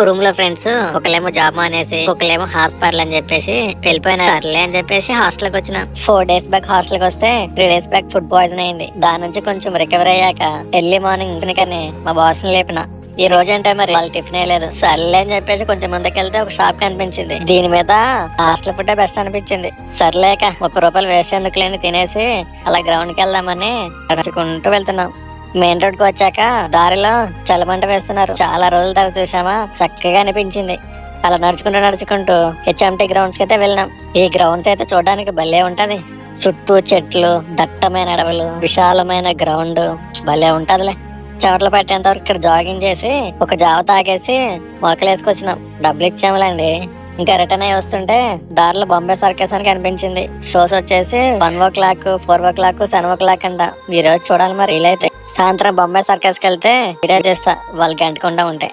Room లో friends ఒకలేమో job మానేసి ఒకలేమో hospital అని చెప్పేసి వెళ్ళిపోయినా. సర్లే అని చెప్పేసి హాస్టల్ కి వచ్చిన. 4 days బ్యాక్ హాస్టల్ కి వస్తే 3 days బ్యాక్ ఫుడ్ పాయిజన్ అయింది. దాని నుంచి కొంచెం రికవర్ అయ్యాక ఎర్లీ మార్నింగ్ కానీ మా బాస్ ని లేపిన. ఈ రోజు అంటే మరి వాళ్ళు టిఫిన్ లేదు. సర్లే అని చెప్పేసి కొంచెం ముందుకెళ్తే ఒక షాప్ కనిపించింది. దీని మీద హాస్టల్ ఫుడ్ బెస్ట్ అనిపించింది. సర్లేక 30 రూపాయలు వేస్ట్ ఎందుకు లేని తినేసి అలా గ్రౌండ్ కి వెళ్దామని నడుచుకుంటూ వెళ్తున్నాం. మెయిన్ రోడ్ కి వచ్చాక దారిలో చల్లమంట వేస్తున్నారు. చాలా రోజుల తర్వాత చూసామా, చక్కగా అనిపించింది. అలా నడుచుకుంటూ హెచ్ఎంటీ గ్రౌండ్స్ కి అయితే వెళ్ళినాం. ఈ గ్రౌండ్స్ అయితే చూడడానికి భలే ఉంటది. చుట్టూ చెట్లు, దట్టమైన అడవులు, విశాలమైన గ్రౌండ్ భలే ఉంటదిలే. చెమటలు పట్టేంత వరకు ఇక్కడ జాగింగ్ చేసి ఒక జావ తాగేసి మొలకలు వేసుకొచ్చినాం. డబ్బులు ఇచ్చాములేండి. ఇంకా రిటర్న్ అయ్యి వస్తుంటే దారిలో బాంబే సర్కస్ అని కనిపించింది. షోస్ వచ్చేసి 1 o'clock, 4 o'clock, 7 o'clock అంట. ఈ రోజు చూడాలి మరి. వీలైతే సాయంత్రం బాంబే సర్కస్ కి వెళ్తే వీడియో చేస్తా వాళ్ళు గంటకుండా ఉంటే.